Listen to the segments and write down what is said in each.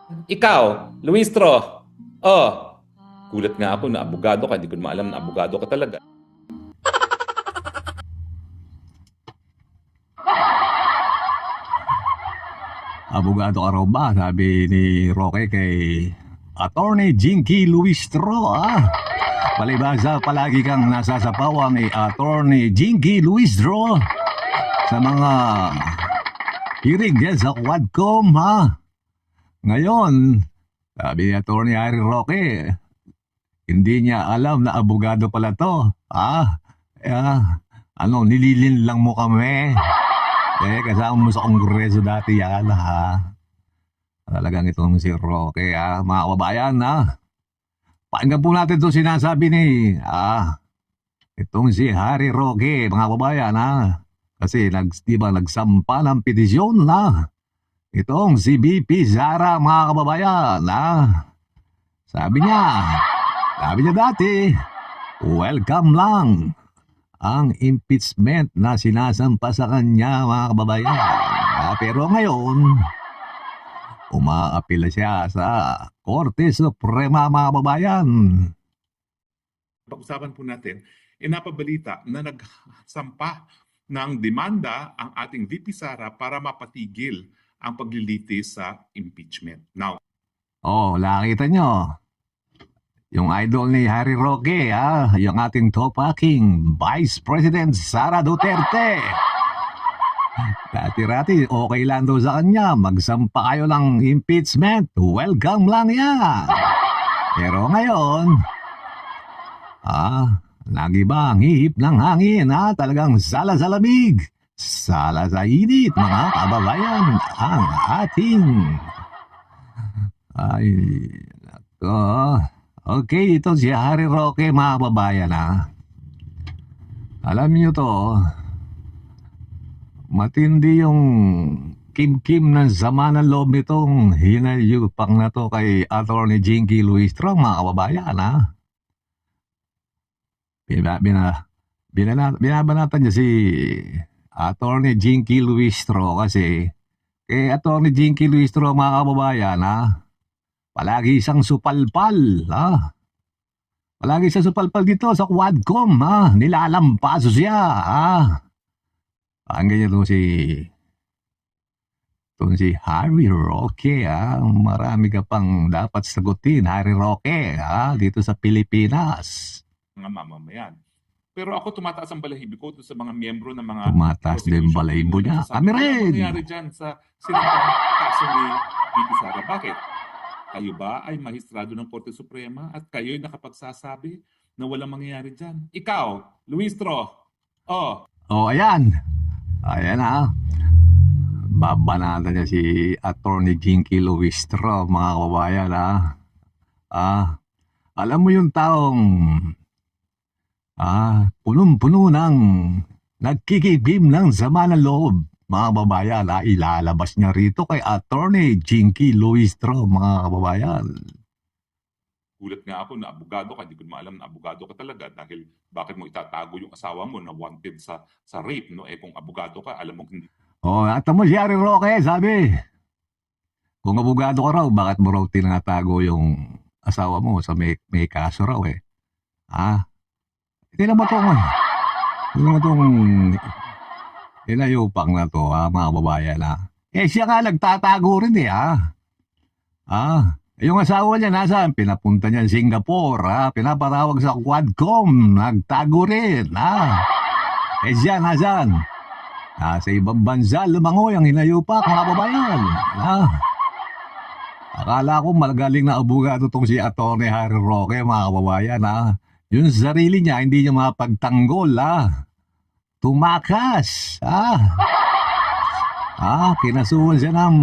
Ikaw, Luistro. Oh, gulat nga ako na abogado ka. Hindi ko naman alam na abogado ka talaga. Abogado ka raw ba? Sabi ni Roque kay Attorney Jinky Luistro, Palibasa, palagi kang nasasapawan ni Attorney Jinky Luistro sa mga hearing yan sa Quadcom, Ngayon, sabi ni Attorney Harry Roque, hindi niya alam na abogado pala to, nililin lang mo kami. Kasama mo sa kongreso dati yan, Talagang itong si Roque, mga kababayan, Pakinggan po natin itong sinasabi ni, itong si Harry Roque, mga kababayan, Kasi, nagsampa ng petisyon, Itong si BP Sara, mga kababayan, Sabi niya dati, welcome lang ang impeachment na sinasampa sa kanya, mga kababayan. Pero ngayon, umaapila siya sa Korte Suprema, mga kababayan. Pag-usapan po natin, napabalita na nagsampa ng demanda ang ating VP Sara para mapatigil ang paglilitis sa impeachment. Now, nakita nyo. Yung idol ni Harry Roque, yung ating top-hacking Vice President Sara Duterte. Dati-rati, okay lang daw sa kanya. Magsampa kayo ng impeachment. Welcome lang yan. Pero ngayon, nag-iba ang hihip ng hangin, Talagang sala sa lamig, sala sa init, mga kababayan, ang ating... Ay, nako. Okay, ito si Harry Roque, mga kababayan, Alam niyo to, matindi yung kim-kim ng sama ng loob nitong hinayupang na to kay Attorney Jinky Luistro, mga kababayan, Binabanatan niya si Attorney Jinky Luistro kasi kay Attorney Jinky Luistro, mga kababayan, palagi isang supalpal, Palagi isang supalpal dito sa Quadcom, Nilalampaso siya, Ang ganyan itong si Harry Roque, Marami ka pang dapat sagutin, Harry Roque, dito sa Pilipinas. mga mamamayan. Pero ako tumataas ang balahibo ko sa mga miyembro ng mga Tumataas din balahibo niya. Kami rin. Ano nangyayari dyan sa sinampang kaso ni VP Sara? Bakit? Kayo ba ay mahistrado ng Korte Suprema at kayo'y nakapagsasabi na walang mangyayari dyan? Ikaw, Luistro. Ayan. Ayan, Babanatan niya si Attorney Jinky Luistro, mga kababayan, Alam mo yung taong punong-puno ng nagkikibim ng sama ng loob, mga kababayan, ilalabas niya rito kay Attorney Jinky Luistro, mga kababayan. Gulat nga ako na abogado ka, hindi ko naman alam na abogado ka talaga dahil bakit mo itatago yung asawa mo na wanted sa rape, no? Kung abogado ka, alam mo hindi. At mo si Harry Roque, sabi, kung abogado ka raw, bakit mo raw tinatago yung asawa mo sa may kaso raw, Hindi naman itong inayupang na to, mga babayan, siya nga nagtatago rin, yung asawa niya nasaan? Pinapunta niya Singapore, pinapatawag sa Quadcom, nagtago rin, siya nasaan? Sa ibang bansa, lumangoy ang hinayupak, mga babayan, Akala ko malagaling na abogado tong si Atty. Harry Roque, mga kababayan, Yung sarili niya, hindi niya mapagtanggol, Tumakas, kinasuhan siya ng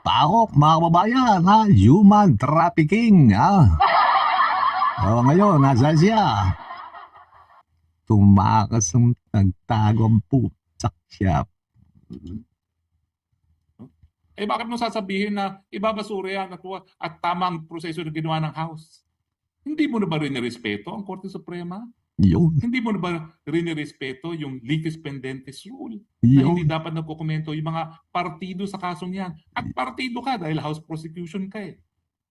pakok, mga kababayan, Human trafficking, Ngayon, nasa siya? Tumakas ang nagtago ang putak siya. Bakit mo sasabihin na ibabasura yan at tamang proseso na ginawa ng House? Hindi mo na ba rin nirespeto ang Korte Suprema? Yun. Hindi mo na ba rin nirespeto yung litis pendentes rule? Na hindi dapat nagkukomento yung mga partido sa kasong yan. At partido ka dahil House prosecution ka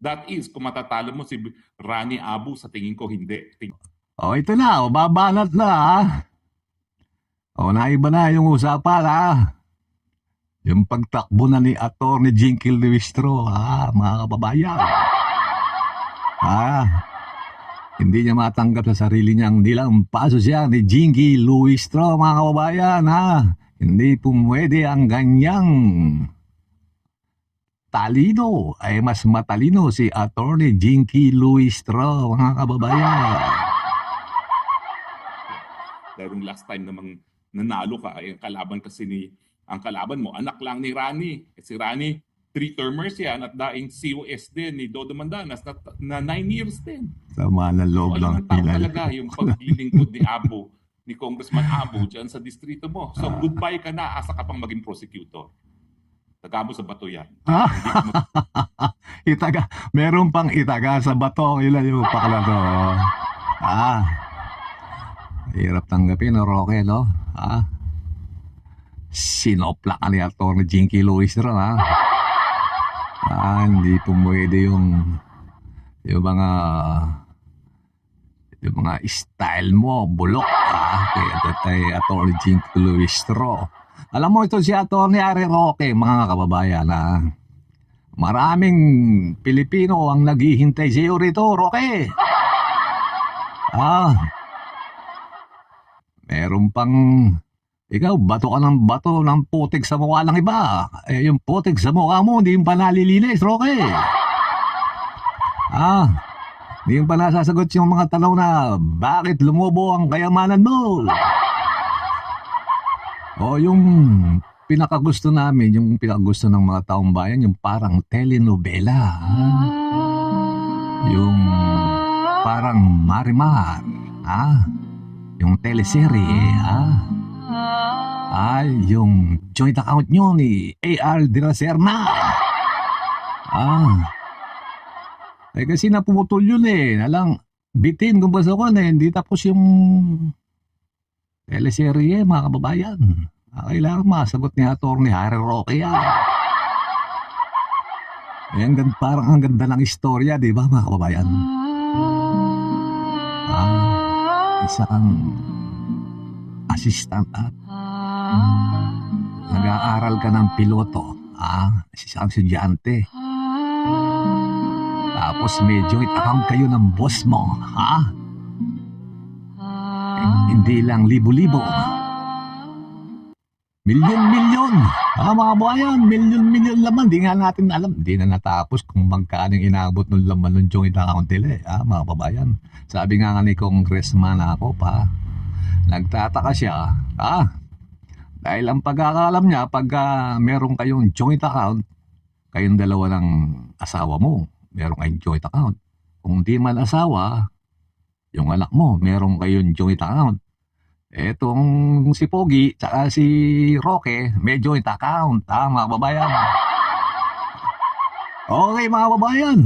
That is, kung matatalo mo si Rani Abu, sa tingin ko hindi. O, ito na. O, babanat na, ha? O, naiba na yung usapan, ha? Yung pagtakbo na ni Atty. Jinky Luistro, ha? Mga kababayan. Ha? Hindi niya matanggap sa sarili niyang nilampaso siya ni Jinky Luistro, mga kababayan, ha? Hindi pumwede ang ganyang talino. Ay mas matalino si Atty. Jinky Luistro, mga kababayan. Dahil yung last time namang nanalo ka, ay ang kalaban mo, anak lang ni Rani. Si Rani, 3-termers yan at daing COS din ni Dodo Mandanas na 9 years din. Sama ng loob So, alam lang ng tao pilal. talaga yung paglilingkod ni Abu, ni Congressman Abu dyan sa distrito mo. So goodbye ka na, asa ka pang maging prosecutor. Tagamo sa bato yan. Ah, itaga. Meron pang itaga sa bato. Ilan yung pakla to. Ah. Hirap tanggapin, no, Roque, no? Ah. Sinopla ka ni Atty. Jinky Luistro, ha? Ah, hindi pumwede yung mga style mo, bulok, kay Atty. Jinky Luistro. Alam mo, ito si Atty. Harry Roque, mga kababayan, ha? Maraming Pilipino ang naghihintay sa iyo rito, Roque. Ah, meron pang, ikaw, bato ka ng bato ng putik sa mukha ng iba. Eh, yung putik sa mukha mo, hindi yung pa nalilinis, Roque. Ah, hindi yung pa nasasagot yung mga tanong na, bakit lumubo ang kayamanan mo? O yung pinakagusto namin, yung pinakagusto ng mga taong bayan, yung parang telenovela. Yung parang Marimar. Yung teleserye. Ay, yung joint account nyo ni A.R. De La Serna. Kasi napumutol yun eh. Nalang, bitin kung basta ko hindi tapos yung teleserye, mga kababayan. Kailangan masagot ni Atty. Harry Roque yan. Parang ang ganda ng istorya, di ba, mga kababayan? Isa kang assistant at nag-aaral ka ng piloto. Isa kang estudyante. Tapos may joint account kayo ng boss mo. Hindi lang libo-libo. Milyon-milyon. Mga bayan, milyon-milyon laman. Di nga natin alam. Di na natapos kung magkano yung inaabot ng laman ng joint account nila. Mga babayan. Sabi nga ni Congressman ako pa, nagtataka siya. Dahil ang pagkakalam niya, pag meron kayong joint account, kayong dalawa ng asawa mo, meron kayong joint account. Kung di man asawa, yung anak mo, meron kayong joint account. Etong si Pogi, tsaka si Roque, may joint account, mga babayan. Okay, mga babayan.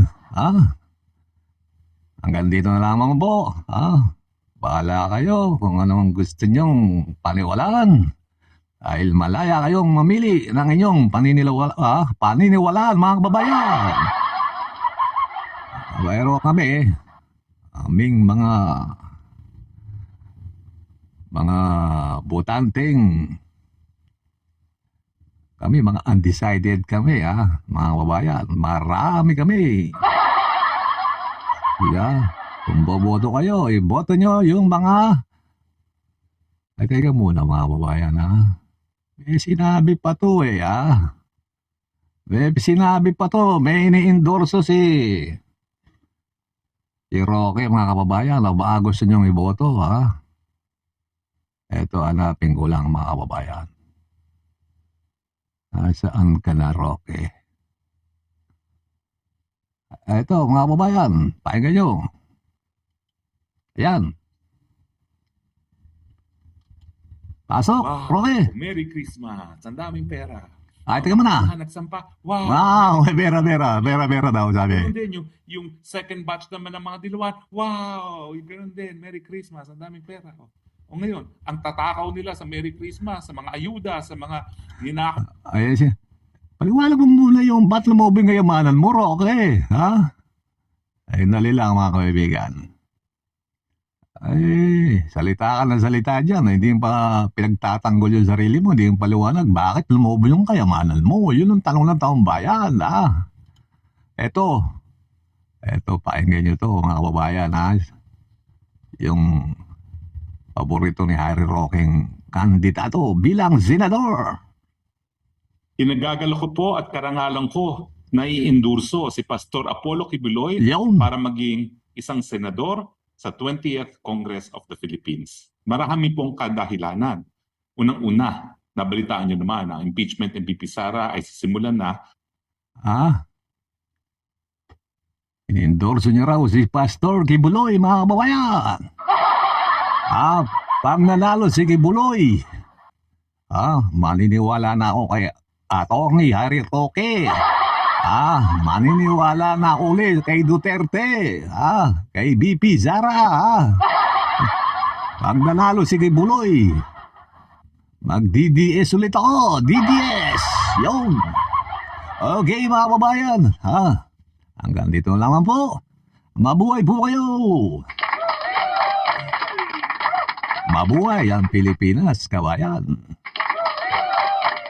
Hanggang dito na lamang po. Bahala kayo kung anong gusto nyong paniwalaan. Dahil malaya kayong mamili ng inyong paniniwalaan, mga babayan. Pero kami, aming mga botanteng, kami mga undecided kami, mga babayan. Marami kami. Kung boboto kayo, iboto nyo yung mga, ay teka muna, mga babayan, may sinabi pa to may sinabi pa to, may ini-endorso si Roque, mga kababayan. Baka gusto nyong iboto, Eto, hanapin ko lang, mga kababayan. Saan ka na, Roque? Eto, mga kababayan, pakinggan nyo. Ayan. Pasok, Wow, Roque. Merry Christmas. Ang daming pera. Teka mo na. Nagsampa. Wow. Wow, bera daw, sabi. Ganun din, yung second batch naman ng mga diluwan. Wow, yung ganun din. Merry Christmas. Ang daming pera. O ngayon, ang tatakaw nila sa Merry Christmas, sa mga ayuda, sa mga Ay, paliwanag mo muna yung ba't lumobing kayamanan mo, Roque, Ay, dali lang mga kaibigan. Ay, salita ka ng salita dyan. Hindi pa pinagtatanggol yung sarili mo. Hindi yung paliwanag. Bakit lumobo yung kayamanan mo? Yun ang tanong ng taong bayan. Eto, pakinggan nyo to mga kababayan. Yung paborito ni Harry Roqueng kandidato bilang senador. Inagagala ko po at karangalan ko na iendurso si Pastor Apollo Kibuloy Yun. para maging isang senador sa 20th Congress of the Philippines. Marami pong kadahilanan. Unang-una, nabalitaan nyo naman ang impeachment ni VP Sara ay sisimulan na Inendorso niya raw si Pastor Kibuloy, mga kababayan. Pag nanalo si Kibuloy, maniniwala na ako kay Atty. Harry Roque. Maniniwala na ako ulit kay Duterte. Kay VP Sara. Pag nanalo si Kibuloy, mag-DDS ulit ako. DDS. Yun. Okay mga kababayan. Hanggang dito naman po. Mabuhay po kayo. Mabuhay ang Pilipinas, kabayan.